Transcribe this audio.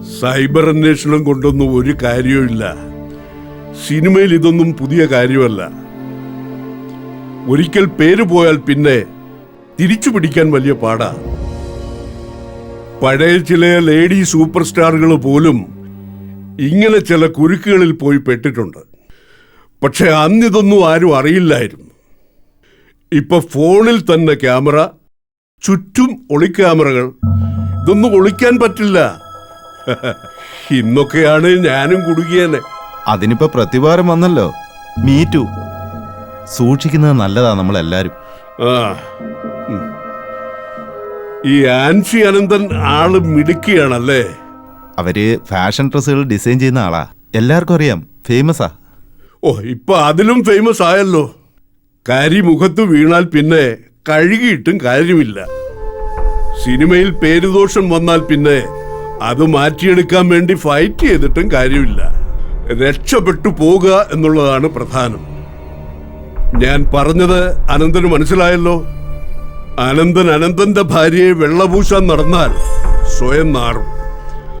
Cyber അന്വേഷണം കൊണ്ടൊന്നും ഒരു കാര്യവുമില്ല. സിനിമയിൽ ഇതൊന്നും പുതിയ കാര്യമല്ല. ഒരിക്കൽ പേര് പോയാൽ പിന്നെ തിരിച്ചു പിടിക്കാൻ വലിയ പാടാ. പഴയ ചില ലേഡി സൂപ്പർ സ്റ്റാറുകൾ പോലും ഇങ്ങനെ ചില കുരുക്കുകളിൽ പോയി പെട്ടിട്ടുണ്ട്. പക്ഷെ അന്നിതൊന്നും ആരും അറിയില്ലായിരുന്നു. ഇപ്പൊ ഫോണിൽ തന്നെ ക്യാമറ, ചുറ്റും ഒളിക്യാമറകൾ. ഇതൊന്നും ഒളിക്കാൻ പറ്റില്ല. ഇന്നൊക്കെയാണ് ഞാനും കുടുങ്ങിയേനെ. അതിനിപ്പോ പ്രതിവാരം വന്നല്ലോ. മീറ്റു. സൂക്ഷിക്കുന്നത് നല്ലതാ നമ്മളെല്ലാരും. ഈ ആൻസി അനന്തൻ ആള് മിടുക്കിയാണല്ലേ? അവര് ഫാഷൻ ഡ്രസ്സുകൾ ഡിസൈൻ ചെയ്യുന്ന ആളാ. എല്ലാവർക്കും അറിയാം, ഫേമസാ. ഓ, ഇപ്പൊ അതിലും ഫേമസ് ആയല്ലോ. കരി മുഖത്ത് വീണാൽ പിന്നെ കഴുകിയിട്ടും കാര്യമില്ല. സിനിമയിൽ പേരുദോഷം വന്നാൽ പിന്നെ അത് മാറ്റിയെടുക്കാൻ വേണ്ടി ഫൈറ്റ് ചെയ്തിട്ടും കാര്യമില്ല. രക്ഷപ്പെട്ടു പോകുക എന്നുള്ളതാണ് പ്രധാനം. ഞാൻ പറഞ്ഞത് അനന്തന് മനസ്സിലായല്ലോ. അനന്തന്റെ ഭാര്യയെ വെള്ളപൂശാൻ നടന്നാൽ സ്വയം നാറും.